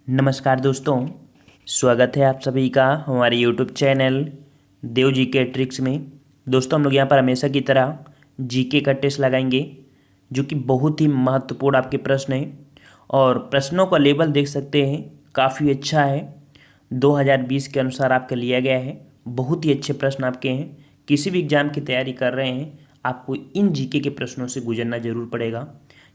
नमस्कार दोस्तों, स्वागत है आप सभी का हमारे यूट्यूब चैनल देव जी के ट्रिक्स में। दोस्तों, हम लोग यहाँ पर हमेशा की तरह जीके का टेस्ट लगाएंगे, जो कि बहुत ही महत्वपूर्ण आपके प्रश्न हैं। और प्रश्नों का लेवल देख सकते हैं, काफ़ी अच्छा है। 2020 के अनुसार आपका लिया गया है। बहुत ही अच्छे प्रश्न आपके हैं। किसी भी एग्जाम की तैयारी कर रहे हैं, आपको इन जीके के प्रश्नों से गुजरना जरूर पड़ेगा।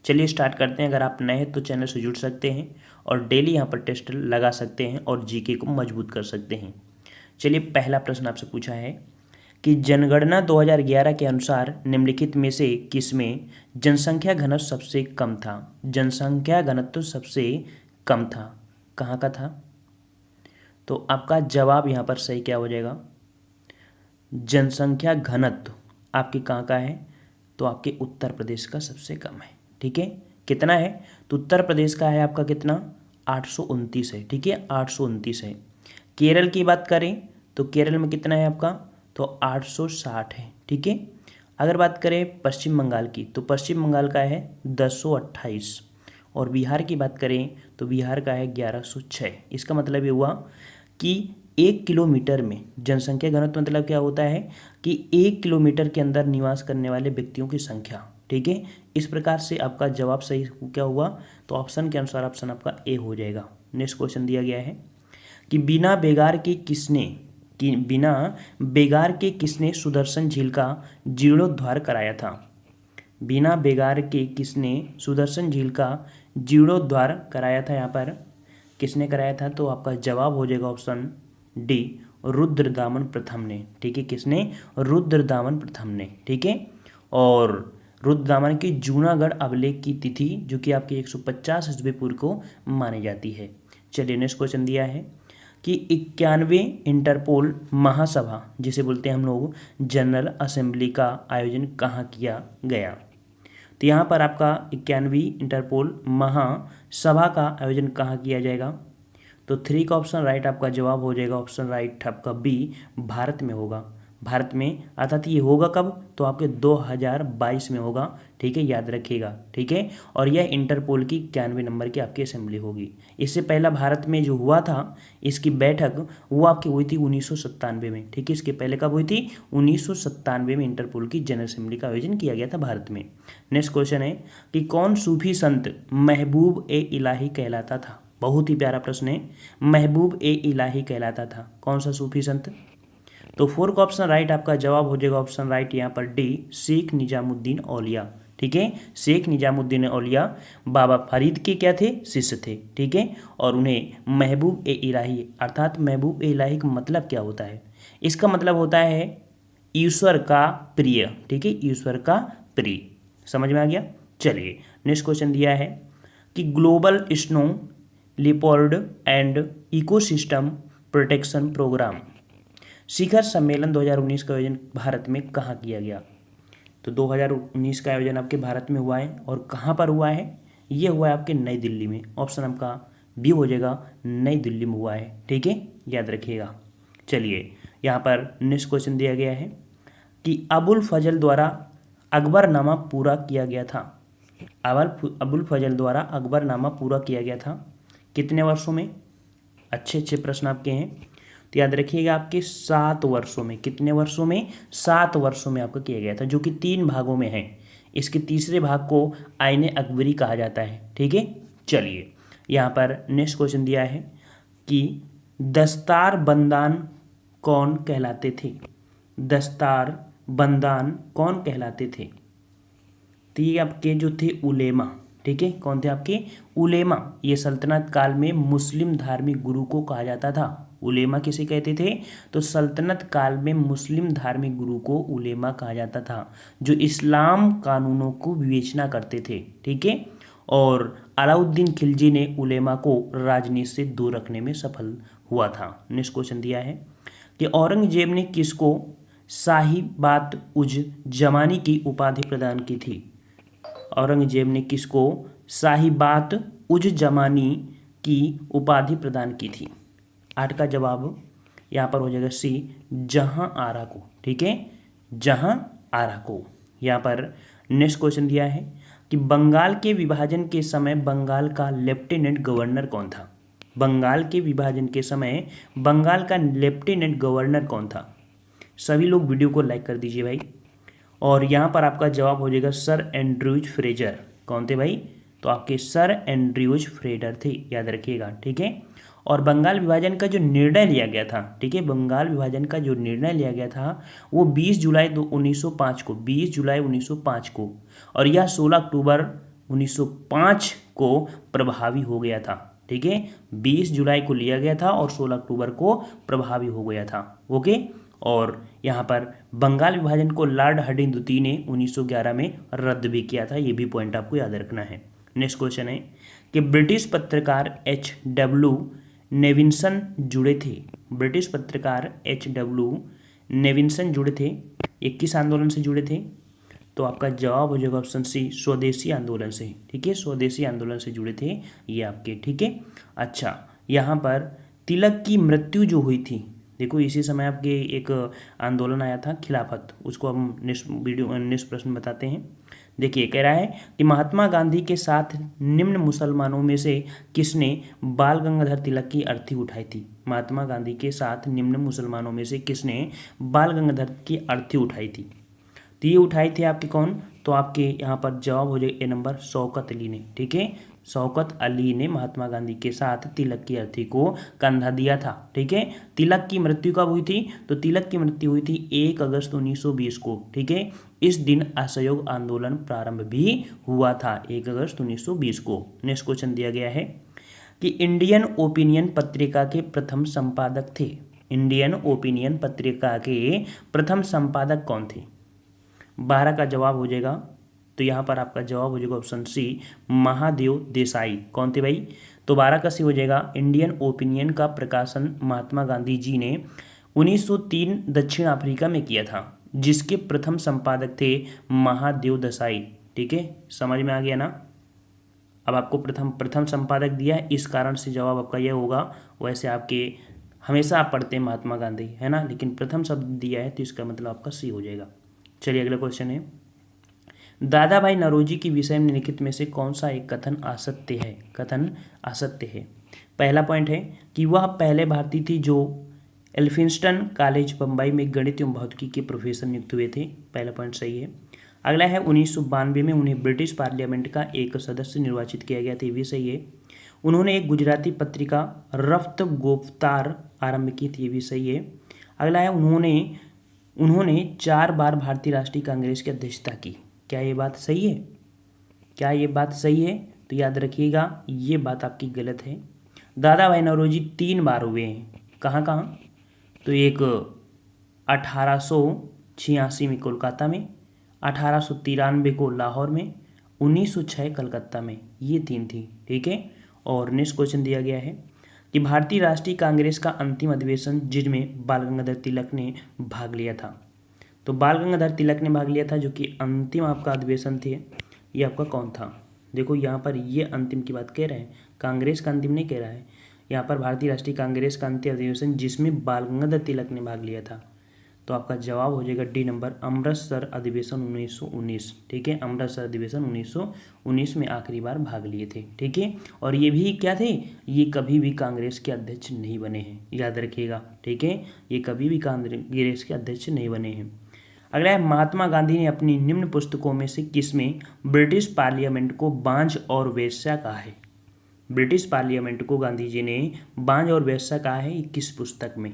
चलिए स्टार्ट करते हैं। अगर आप नए हैं तो चैनल से जुड़ सकते हैं और डेली यहाँ पर टेस्ट लगा सकते हैं और जीके को मजबूत कर सकते हैं। चलिए, पहला प्रश्न आपसे पूछा है कि जनगणना 2011 के अनुसार निम्नलिखित में से किसमें जनसंख्या घनत्व सबसे कम था? जनसंख्या घनत्व सबसे कम था, कहाँ का था? तो आपका जवाब यहाँ पर सही क्या हो जाएगा? जनसंख्या घनत्व आपके कहाँ का है? तो आपके उत्तर प्रदेश का सबसे कम है। ठीक है, कितना है? तो उत्तर प्रदेश का है आपका कितना? 829 है। ठीक है, 829 है। केरल की बात करें तो केरल में कितना है आपका? तो 860 है। ठीक है, अगर बात करें पश्चिम बंगाल की तो पश्चिम बंगाल का है 1028। और बिहार की बात करें तो बिहार का है 1106। इसका मतलब ये हुआ कि 1 किलोमीटर में जनसंख्या घनत्व मतलब क्या होता है कि 1 किलोमीटर के अंदर निवास करने वाले व्यक्तियों की संख्या। ठीक है, इस प्रकार से आपका जवाब सही क्या हुआ? तो ऑप्शन के अनुसार ऑप्शन आपका ए हो जाएगा। नेक्स्ट क्वेश्चन दिया गया है कि बिना बेगार के किसने सुदर्शन झील का जीर्णोद्धार कराया था? बिना बेगार के किसने सुदर्शन झील का जीर्णोद्धार कराया था? यहाँ पर किसने कराया था? तो आपका जवाब हो जाएगा ऑप्शन डी, रुद्रदामन प्रथम ने। ठीक है, किसने? रुद्रदामन प्रथम ने। ठीक है, और रुद्रदामन की जूनागढ़ अभिलेख की तिथि जो कि आपकी 150 ईस्वी पूर्व को मानी जाती है। चलिए, नेक्स्ट क्वेश्चन दिया है कि 91वें इंटरपोल महासभा जिसे बोलते हैं हम लोग जनरल असेंबली का आयोजन कहाँ किया गया? तो यहाँ पर आपका 91वीं इंटरपोल महासभा का आयोजन कहाँ किया जाएगा? तो 3 का ऑप्शन राइट आपका जवाब हो जाएगा। ऑप्शन राइट आपका बी, भारत में होगा। भारत में, अर्थात ये होगा कब? तो आपके 2022 में होगा। ठीक है, याद रखिएगा। ठीक है, और यह इंटरपोल की 91 नंबर की आपकी असेंबली होगी। इससे पहला भारत में जो हुआ था इसकी बैठक, वो आपकी हुई थी 1997 में। ठीक है, इसके पहले कब हुई थी? 1997 में इंटरपोल की जनरल असेंबली का आयोजन किया गया था भारत में। नेक्स्ट क्वेश्चन है कि कौन सूफी संत महबूब ए इलाही कहलाता था? बहुत ही प्यारा प्रश्न है। महबूब ए इलाही कहलाता था, कौन सा सूफी संत? तो 4 का ऑप्शन राइट आपका जवाब हो जाएगा। ऑप्शन राइट यहाँ पर डी, शेख निजामुद्दीन औलिया। ठीक है, शेख निजामुद्दीन औलिया बाबा फरीद के क्या थे? शिष्य थे। ठीक है, और उन्हें महबूब ए इलाही, अर्थात महबूब ए इलाही का मतलब क्या होता है? इसका मतलब होता है ईश्वर का प्रिय। ठीक है, ईश्वर का प्रिय। समझ में आ गया? चलिए, नेक्स्ट क्वेश्चन दिया है कि global snow leopard and ecosystem protection program शिखर सम्मेलन 2019 का आयोजन भारत में कहाँ किया गया? तो 2019 का आयोजन आपके भारत में हुआ है, और कहाँ पर हुआ है? ये हुआ है आपके नई दिल्ली में। ऑप्शन आपका बी हो जाएगा, नई दिल्ली में हुआ है। ठीक है, याद रखिएगा। चलिए, यहाँ पर नेक्स्ट क्वेश्चन दिया गया है कि अबुल फजल द्वारा अकबरनामा पूरा किया गया था। अबुल फजल द्वारा अकबरनामा पूरा किया गया था कितने वर्षों में? अच्छे अच्छे प्रश्न आपके हैं, तो याद रखिएगा आपके 7 वर्षों में। कितने वर्षों में? 7 वर्षों में आपका किया गया था, जो कि 3 भागों में है। इसके तीसरे भाग को आईने अकबरी कहा जाता है। ठीक है, चलिए, यहाँ पर नेक्स्ट क्वेश्चन दिया है कि दस्तार बंदान कौन कहलाते थे? दस्तार बंदान कौन कहलाते थे? तो ये आपके जो थे उलेमा। ठीक है, कौन थे आपके? उलेमा। ये सल्तनत काल में मुस्लिम धार्मिक गुरु को कहा जाता था। उलेमा किसे कहते थे? तो सल्तनत काल में मुस्लिम धार्मिक गुरु को उलेमा कहा जाता था, जो इस्लाम कानूनों को विवेचना करते थे। ठीक है, और अलाउद्दीन खिलजी ने उलेमा को राजनीति से दूर रखने में सफल हुआ था। नेक्स्ट क्वेश्चन दिया है कि औरंगजेब ने किसको साहिबात उज जमानी की उपाधि प्रदान की थी? औरंगजेब ने किसको साहिबात उज जमानी की उपाधि प्रदान की थी? 8 का जवाब यहाँ पर हो जाएगा सी, जहां आरा को। ठीक है, जहां आरा को। यहाँ पर नेक्स्ट क्वेश्चन दिया है कि बंगाल के विभाजन के समय बंगाल का लेफ्टिनेंट गवर्नर कौन था? बंगाल के विभाजन के समय बंगाल का लेफ्टिनेंट गवर्नर कौन था? सभी लोग वीडियो को लाइक कर दीजिए भाई। और यहाँ पर आपका जवाब हो जाएगा सर एंड्रयूज फ्रेजर। कौन थे भाई? तो आपके सर एंड्रयूज फ्रेजर थे, याद रखिएगा, ठीक है। और बंगाल विभाजन का जो निर्णय लिया गया था, ठीक है, बंगाल विभाजन का जो निर्णय लिया गया था वो 20 जुलाई 1905 को, 20 जुलाई 1905 को, और यह 16 अक्टूबर 1905 को प्रभावी हो गया था, ठीक है। 20 जुलाई को लिया गया था और 16 अक्टूबर को प्रभावी हो गया था, ओके। और यहाँ पर बंगाल विभाजन को लॉर्ड हार्डिंग द्वितीय ने 1911 में रद्द भी किया था, ये भी पॉइंट आपको याद रखना है। नेक्स्ट क्वेश्चन है कि ब्रिटिश पत्रकार H.W. नेविन्सन जुड़े थे। ब्रिटिश पत्रकार H.W. नेविन्सन जुड़े थे, ये किस आंदोलन से जुड़े थे? तो आपका जवाब हो जाएगा ऑप्शन सी, स्वदेशी आंदोलन से, ठीक है, स्वदेशी आंदोलन से जुड़े थे ये आपके, ठीक है। अच्छा, यहाँ पर तिलक की मृत्यु जो हुई थी, देखो इसी समय आपके एक आंदोलन आया था खिलाफत, उसको हम नेक्स्ट प्रश्न बताते हैं। देखिए कह रहा है कि महात्मा गांधी के साथ निम्न मुसलमानों में से किसने बाल गंगाधर तिलक की अर्थी उठाई थी? महात्मा गांधी के साथ निम्न मुसलमानों में से किसने बाल गंगाधर की अर्थी उठाई थी? तो ये उठाई थी आपके कौन? तो आपके यहाँ पर जवाब हो जाए ए नंबर, शौकत अली ने, ठीक है। शौकत अली ने महात्मा गांधी के साथ तिलक की अर्थी को कंधा दिया था, ठीक है। तिलक की मृत्यु कब हुई थी? तो तिलक की मृत्यु हुई थी 1 अगस्त 1920 को, ठीक है। इस दिन असहयोग आंदोलन प्रारंभ भी हुआ था, 1 अगस्त 1920 को। नेक्स्ट क्वेश्चन दिया गया है कि इंडियन ओपिनियन पत्रिका के प्रथम संपादक थे। इंडियन ओपिनियन पत्रिका के प्रथम संपादक कौन थे? 12 का जवाब हो जाएगा, तो यहाँ पर आपका जवाब हो जाएगा ऑप्शन सी, महादेव देसाई। कौन थे भाई? तो 12 का सी हो जाएगा, इंडियन ओपिनियन का प्रकाशन महात्मा गांधी जी ने 1903 दक्षिण अफ्रीका में किया था, जिसके प्रथम संपादक थे महादेव देसाई, ठीक है। समझ में आ गया ना? अब आपको प्रथम संपादक दिया है, इस कारण से जवाब आपका यह होगा। वैसे आपके हमेशा आप पढ़ते हैं महात्मा गांधी, है ना, लेकिन प्रथम शब्द दिया है तो इसका मतलब आपका सी हो जाएगा। चलिए अगला क्वेश्चन है, दादा भाई नौरोजी की विषय में निम्नलिखित में से कौन सा एक कथन असत्य है? कथन असत्य है। पहला पॉइंट है कि वह पहले भारतीय थी जो एल्फिंस्टन कॉलेज बम्बई में गणित एवं भौतिकी के प्रोफेसर नियुक्त हुए थे। पहला पॉइंट सही है। अगला है 1992 में उन्हें ब्रिटिश पार्लियामेंट का एक सदस्य निर्वाचित किया गया था, ये भी सही है। उन्होंने एक गुजराती पत्रिका रफ्त गोफ्तार आरंभ की थी, ये भी सही है। अगला है उन्होंने 4 बार भारतीय राष्ट्रीय कांग्रेस की अध्यक्षता की। क्या ये बात सही है? क्या ये बात सही है? तो याद रखिएगा ये बात आपकी गलत है। दादा भाई नौरोजी 3 बार हुए हैं। कहाँ कहाँ? तो एक 1886 में कोलकाता में, 1893 को लाहौर में, 1906 कलकत्ता में, ये 3 थी, ठीक है। और नेक्स्ट क्वेश्चन दिया गया है कि भारतीय राष्ट्रीय कांग्रेस का अंतिम अधिवेशन जिसमें बाल गंगाधर तिलक ने भाग लिया था। तो बाल गंगाधर तिलक ने भाग लिया था, जो कि अंतिम आपका अधिवेशन थे, ये आपका कौन था? देखो यहाँ पर ये अंतिम की बात कह रहे हैं, कांग्रेस का अंतिम नहीं कह रहा है। यहाँ पर भारतीय राष्ट्रीय कांग्रेस का अंतिम अधिवेशन जिसमें बाल गंगाधर तिलक ने भाग लिया था। तो आपका जवाब हो जाएगा डी नंबर, अमृतसर अधिवेशन 1919, ठीक है। अमृतसर अधिवेशन 1919 में आखिरी बार भाग लिए थे, ठीक है। और ये भी क्या थे? ये कभी भी कांग्रेस के अध्यक्ष नहीं बने हैं, याद रखिएगा, ठीक है। ये कभी भी कांग्रेस के अध्यक्ष नहीं बने हैं। अगला है, महात्मा गांधी ने अपनी निम्न पुस्तकों में से किसमें ब्रिटिश पार्लियामेंट को बांझ और वेश्या कहा है? ब्रिटिश पार्लियामेंट को गांधी जी ने बांझ और वेश्या कहा है, ये किस पुस्तक में?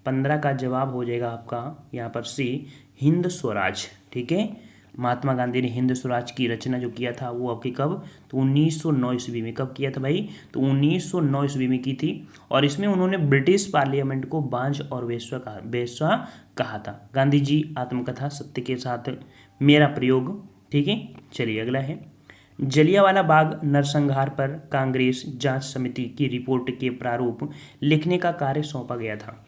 15 का जवाब हो जाएगा आपका यहाँ पर सी, हिंद स्वराज, ठीक है। महात्मा गांधी ने हिंद स्वराज की रचना जो किया था वो आपकी कब? तो 1909 ईस्वी में। कब किया था भाई? तो 1909 ईस्वी में की थी। और इसमें उन्होंने ब्रिटिश पार्लियामेंट को बांझ और वेश्या कहा था। गांधी जी आत्मकथा सत्य के साथ मेरा प्रयोग, ठीक है। चलिए अगला है, जलियांवाला बाग नरसंहार पर कांग्रेस जांच समिति की रिपोर्ट के प्रारूप लिखने का कार्य सौंपा गया था।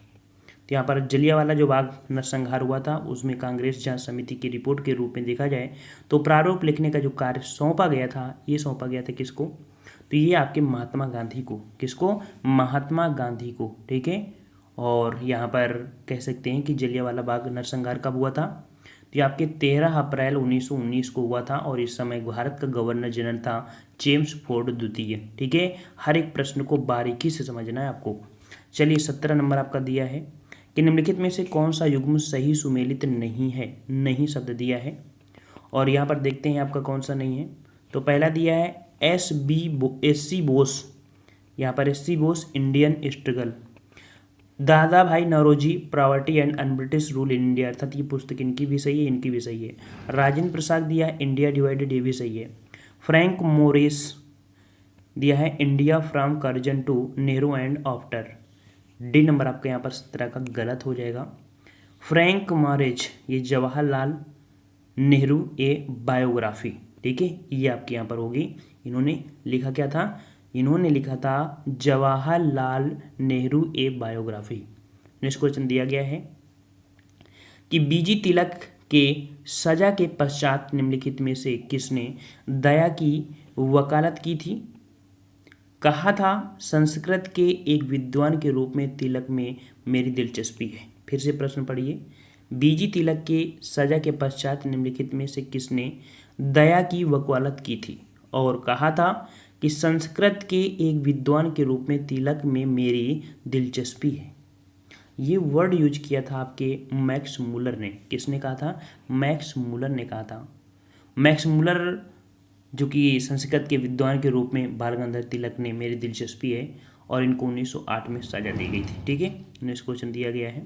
तो यहाँ पर जलियांवाला जो बाग नरसंहार हुआ था उसमें कांग्रेस जांच समिति की रिपोर्ट के रूप में देखा जाए तो प्रारूप लिखने का जो कार्य सौंपा गया था, ये सौंपा गया था किसको? तो ये आपके महात्मा गांधी को। किसको? महात्मा गांधी को, ठीक है। और यहाँ पर कह सकते हैं कि जलियांवाला बाग नरसंहार कब हुआ था? तो ये आपके 13 अप्रैल 1919 को हुआ था और इस समय भारत का गवर्नर जनरल था जेम्स फोर्ड द्वितीय। ठीक है, हर एक प्रश्न को बारीकी से समझना है आपको। चलिए 17 नंबर आपका दिया है कि निम्नलिखित में से कौन सा युग्म सही सुमेलित नहीं है, नहीं शब्द दिया है और यहाँ पर देखते हैं आपका कौन सा नहीं है। तो पहला दिया है एस सी बोस, यहाँ पर S C Bose Indian struggle, Dadabhai Naoroji property and unbritish rule in India, अर्थात ये पुस्तक इनकी भी सही है, इनकी भी सही है। राजेंद्र प्रसाद दिया है इंडिया डिवाइडेड, ये भी सही है। फ्रैंक मोरिस दिया है India from Curzon to Nehru and after, D number आपका यहाँ पर 17 का गलत हो जाएगा। फ्रैंक मॉरिस ये जवाहरलाल नेहरू ए बायोग्राफी, ठीक है, ये आपके यहाँ पर होगी। इन्होंने लिखा क्या था, इन्होंने लिखा था जवाहरलाल नेहरू ए बायोग्राफी। नेक्स्ट क्वेश्चन दिया गया है कि बीजी तिलक के सजा के पश्चात निम्नलिखित में से किसने दया की वकालत की थी। कहा था संस्कृत के एक विद्वान के रूप में तिलक में मेरी दिलचस्पी है। फिर से प्रश्न पढ़िए, बीजी तिलक के सजा के पश्चात निम्नलिखित में से किसने दया की वकालत की थी और कहा था कि संस्कृत के एक विद्वान के रूप में तिलक में मेरी दिलचस्पी है। ये वर्ड यूज किया था आपके मैक्स मूलर ने। किसने कहा था, मैक्स मूलर ने कहा था। मैक्स मूलर जो कि संस्कृत के विद्वान के रूप में बाल गंगाधर तिलक ने मेरी दिलचस्पी है और इनको 1908 में सजा दी गई थी। ठीक है, नेक्स्ट क्वेश्चन दिया गया है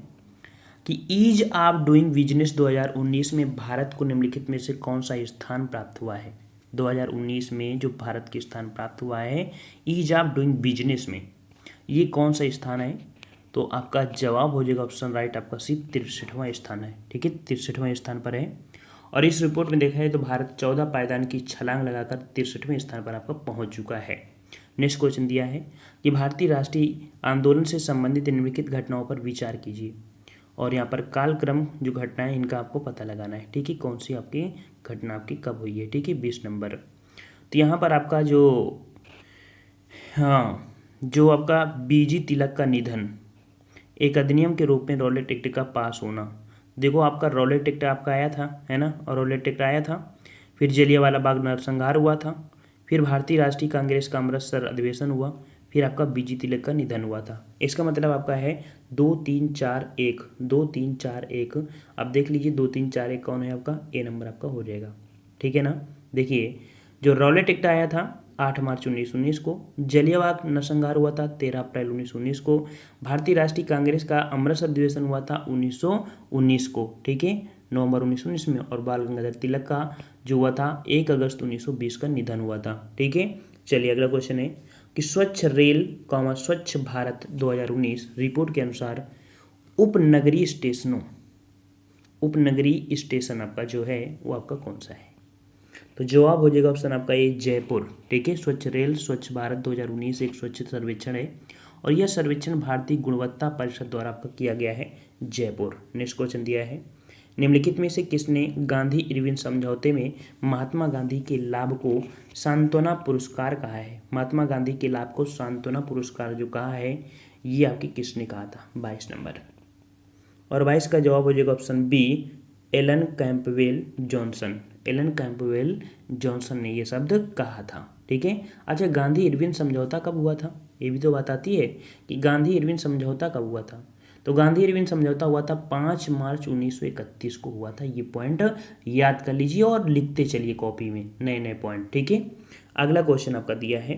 कि ईज ऑफ डूइंग बिजनेस 2019 में भारत को निम्नलिखित में से कौन सा स्थान प्राप्त हुआ है। 2019 में जो भारत के स्थान प्राप्त हुआ है ईज ऑफ डूइंग बिजनेस में, ये कौन सा स्थान है। तो आपका जवाब हो जाएगा ऑप्शन राइट, आपका सी 63वां स्थान है। ठीक है, 63वां स्थान पर है और इस रिपोर्ट में देखा है तो भारत 14 पायदान की छलांग लगाकर 63वें स्थान पर आपका पहुंच चुका है। नेक्स्ट क्वेश्चन दिया है कि भारतीय राष्ट्रीय आंदोलन से संबंधित निम्नलिखित घटनाओं पर विचार कीजिए और यहाँ पर कालक्रम जो घटना है इनका आपको पता लगाना है। ठीक है, कौन सी आपकी घटना आपकी कब हुई है। ठीक है, 20 नंबर। तो यहाँ पर आपका जो आपका बीजी तिलक का निधन, एक अधिनियम के रूप में रॉलेट एक्ट का पास होना। देखो आपका रॉलेट एक्ट आपका आया था, है ना, और रॉलेट एक्ट आया था, फिर जलियांवाला बाग नरसंहार हुआ था, फिर भारतीय राष्ट्रीय कांग्रेस का अमृतसर अधिवेशन हुआ, फिर आपका बीजी तिलक का निधन हुआ था। इसका मतलब आपका है 2 3 4 1, 2 3 4 1। अब देख लीजिए 2 3 4 1 कौन है आपका, ए नंबर आपका हो जाएगा। ठीक है ना, देखिए जो रॉलेट एक्ट आया था 8 मार्च 1919 को, जलियांवाला नरसंहार हुआ था 13 अप्रैल 1919 को, भारतीय राष्ट्रीय कांग्रेस का अमृतसर अधिवेशन हुआ था 1919 को, ठीक है, नवंबर 1919 में, और बाल गंगाधर तिलक का जो हुआ था 1 अगस्त 1920 का निधन हुआ था। ठीक है, चलिए अगला क्वेश्चन है कि स्वच्छ रेल स्वच्छ भारत 2019 रिपोर्ट के अनुसार उपनगरीय स्टेशन आपका जो है वो आपका कौन सा है। तो जवाब हो जाएगा ऑप्शन आपका ए जयपुर। ठीक है, स्वच्छ रेल स्वच्छ भारत 2019 एक स्वच्छ सर्वेक्षण है और यह सर्वेक्षण भारतीय गुणवत्ता परिषद द्वारा आपका किया गया है जयपुर। नेक्स्ट क्वेश्चन दिया है निम्नलिखित में से किसने गांधी इरविन समझौते में महात्मा गांधी के लाभ को सांत्वना पुरस्कार कहा है। महात्मा गांधी के लाभ को सांत्वना पुरस्कार जो कहा है ये आपके किसने कहा था, 22 नंबर। और 22 का जवाब हो जाएगा option B Alan Campbell Johnson. Alan Campbell Johnson ने ये शब्द कहा था। ठीक है, अच्छा गांधी इरविन समझौता कब हुआ था, ये भी तो बात आती है कि गांधी इरविन समझौता कब हुआ था। तो गांधी इरविन समझौता हुआ था 5 मार्च 1931 को हुआ था। ये पॉइंट याद कर लीजिए और लिखते चलिए कॉपी में नए नए पॉइंट। ठीक है, अगला क्वेश्चन आपका दिया है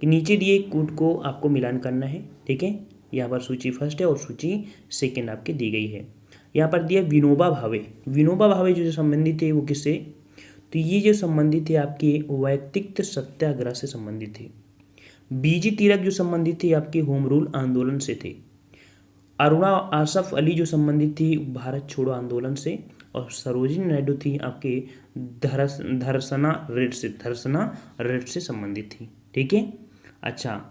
कि नीचे दिए कूट को आपको मिलान करना है। ठीक है, यहाँ पर सूची फर्स्ट है और सूची सेकेंड आपकी दी गई है। यहाँ पर दिया विनोबा भावे। विनोबा भावे जो संबंधित थे वो किससे, तो ये जो संबंधित थे आपके वैयक्तिक सत्याग्रह से संबंधित थे। बीजी तिलक जो संबंधित थे आपके होम रूल आंदोलन से थे। अरुणा आसफ अली जो संबंधित थी भारत छोड़ो आंदोलन से, और सरोजिनी नायडू थी आपके धरसना रेड से संबंधित थी। ठीक है, अच्छा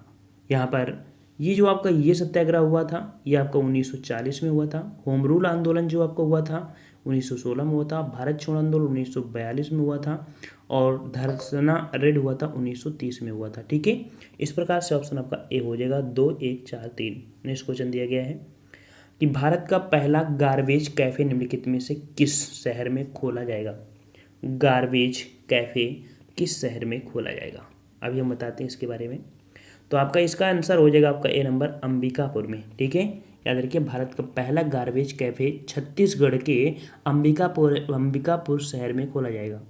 यहाँ पर ये जो आपका ये सत्याग्रह हुआ था ये आपका 1940 में हुआ था। होम रूल आंदोलन जो आपका हुआ था 1916 में हुआ था। भारत छोड़ो आंदोलन 1942 में हुआ था और धरसना रेड हुआ था 1930 में हुआ था। ठीक है, इस प्रकार से ऑप्शन आपका ए हो जाएगा 2 1 4 3। नेक्स्ट क्वेश्चन दिया गया है कि भारत का पहला गार्बेज कैफ़े निम्नलिखित में से किस शहर में खोला जाएगा। गार्बेज कैफ़े किस शहर में खोला जाएगा, अभी हम बताते हैं इसके बारे में। तो आपका इसका आंसर हो जाएगा आपका ए नंबर, अंबिकापुर में। ठीक है, याद रखिए भारत का पहला गार्बेज कैफ़े छत्तीसगढ़ के अंबिकापुर शहर में खोला जाएगा।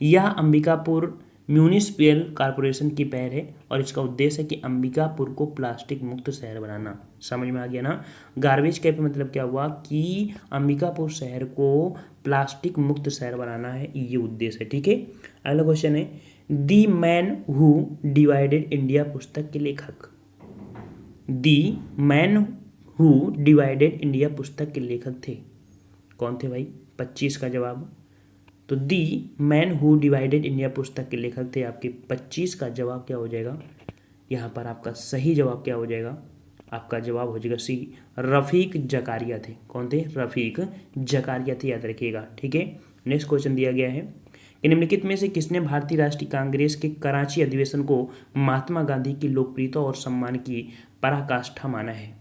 यह अंबिकापुर म्यूनिसिपल कॉरपोरेशन की पहल है और इसका उद्देश्य है कि अंबिकापुर को प्लास्टिक मुक्त शहर बनाना। समझ में आ गया ना। गार्बेज कैफे मतलब क्या हुआ कि अंबिकापुर शहर को प्लास्टिक मुक्त शहर बनाना है, ये उद्देश्य है। ठीक है, अगला क्वेश्चन है, the man who divided India पुस्तक के लेखक। The man who divided India पुस्तक के लेखक थे, कौन थे भाई? 25 का जवाब। तो the man who divided India पुस्तक के लेखक थे, आपके 25 का जवाब क्या हो जाएगा? यहाँ पर आपका सही जवाब क्या हो जाएगा? आपका जवाब हो जाएगा सी, रफ़ीक जकारिया थे। कौन थे? रफ़ीक जकारिया थे, याद रखिएगा। ठीक है, नेक्स्ट क्वेश्चन दिया गया है कि निम्नलिखित में से किसने भारतीय राष्ट्रीय कांग्रेस के कराची अधिवेशन को महात्मा गांधी की लोकप्रियता और सम्मान की पराकाष्ठा माना है?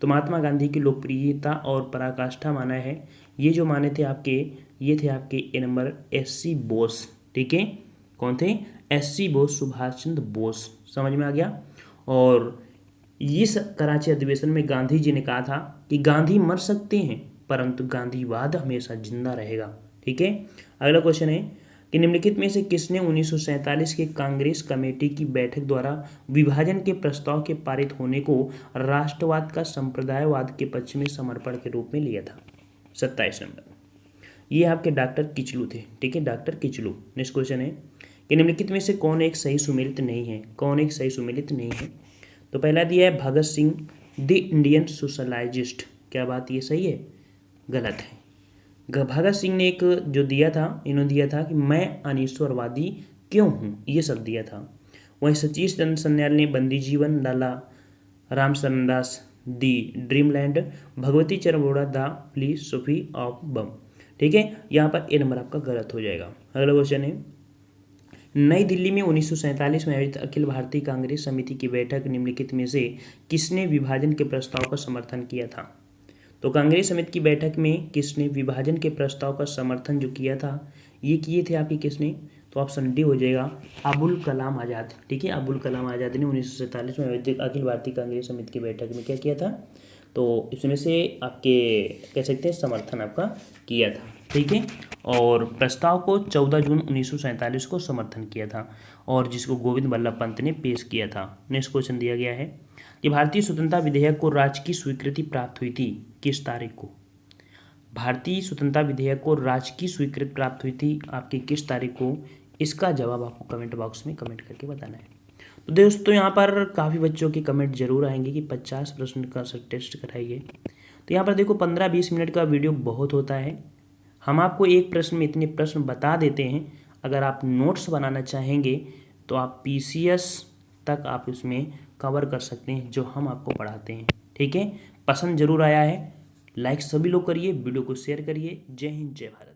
तो महात्मा गांधी की लोकप्रियता और पराकाष्ठा माना है, ये जो माने थे आपके, ये थे आपके ए नंबर एस.सी. बोस। ठीक है, कौन थे? एस.सी. बोस, सुभाष चंद्र बोस। समझ में आ गया। और इस कराची अधिवेशन में गांधी जी ने कहा था कि गांधी मर सकते हैं परंतु गांधीवाद हमेशा जिंदा रहेगा। ठीक है, अगला क्वेश्चन है कि निम्नलिखित में से किसने 1947 के कांग्रेस कमेटी की बैठक द्वारा विभाजन के प्रस्ताव के पारित होने को राष्ट्रवाद का संप्रदायवाद के पक्ष में समर्पण के रूप में लिया था? 27 नंबर, ये आपके डॉक्टर किचलू थे। ठीक है, डॉक्टर किचलू। नेक्स्ट क्वेश्चन है कि निम्नलिखित में से कौन एक सही सुमेलित नहीं है? कौन एक सही सुमेलित नहीं है? तो पहला दिया है भगत सिंह द इंडियन सोशलाइजिस्ट। क्या बात ये सही है? गलत है। भगत सिंह ने एक जो दिया था, इन्होंने दिया था कि मैं अनिश्वरवादी क्यों हूँ, ये सब दिया था। वहीं सतीश चंद्र सन्याल ने बंदी जीवन, लाला रामचरण दास दी ड्रीमलैंड, भगवती चरण वोरा द फिलॉसफी ऑफ बम। ठीक है, यहाँ पर ए नंबर आपका गलत हो जाएगा। अगला क्वेश्चन है, नई दिल्ली में 1947 में आयोजित अखिल भारतीय कांग्रेस समिति की बैठक निम्नलिखित में से किसने विभाजन के प्रस्ताव का समर्थन किया था? तो कांग्रेस समिति की बैठक में किसने विभाजन के प्रस्ताव का समर्थन जो किया था, ये किए थे आपके किसने? तो ऑप्शन डी हो जाएगा, अबुल कलाम आज़ाद। ठीक है, अबुल कलाम आज़ाद ने 1947 में आयोजित अखिल भारतीय कांग्रेस समिति की बैठक में क्या किया था? तो इसमें से आपके कह सकते हैं समर्थन आपका किया था। ठीक है, और प्रस्ताव को 14 जून 1947 को समर्थन किया था और जिसको गोविंद बल्लभ पंत ने पेश किया था। नेक्स्ट क्वेश्चन दिया गया है कि भारतीय स्वतंत्रता विधेयक को राजकीय स्वीकृति प्राप्त हुई थी किस तारीख को? भारतीय स्वतंत्रता विधेयक को राजकीय स्वीकृति प्राप्त हुई थी आपकी किस तारीख को? इसका जवाब आपको कमेंट बॉक्स में कमेंट करके बताना है। तो दोस्तों यहाँ पर काफ़ी बच्चों के कमेंट जरूर आएंगे कि 50 प्रश्न का टेस्ट कराइए। तो यहाँ पर देखो 15-20 मिनट का वीडियो बहुत होता है, हम आपको एक प्रश्न में इतने प्रश्न बता देते हैं। अगर आप नोट्स बनाना चाहेंगे तो आप PCS तक आप इसमें कवर कर सकते हैं जो हम आपको पढ़ाते हैं। ठीक है, पसंद जरूर आया है, लाइक सभी लोग करिए, वीडियो को शेयर करिए। जय हिंद, जय भारत।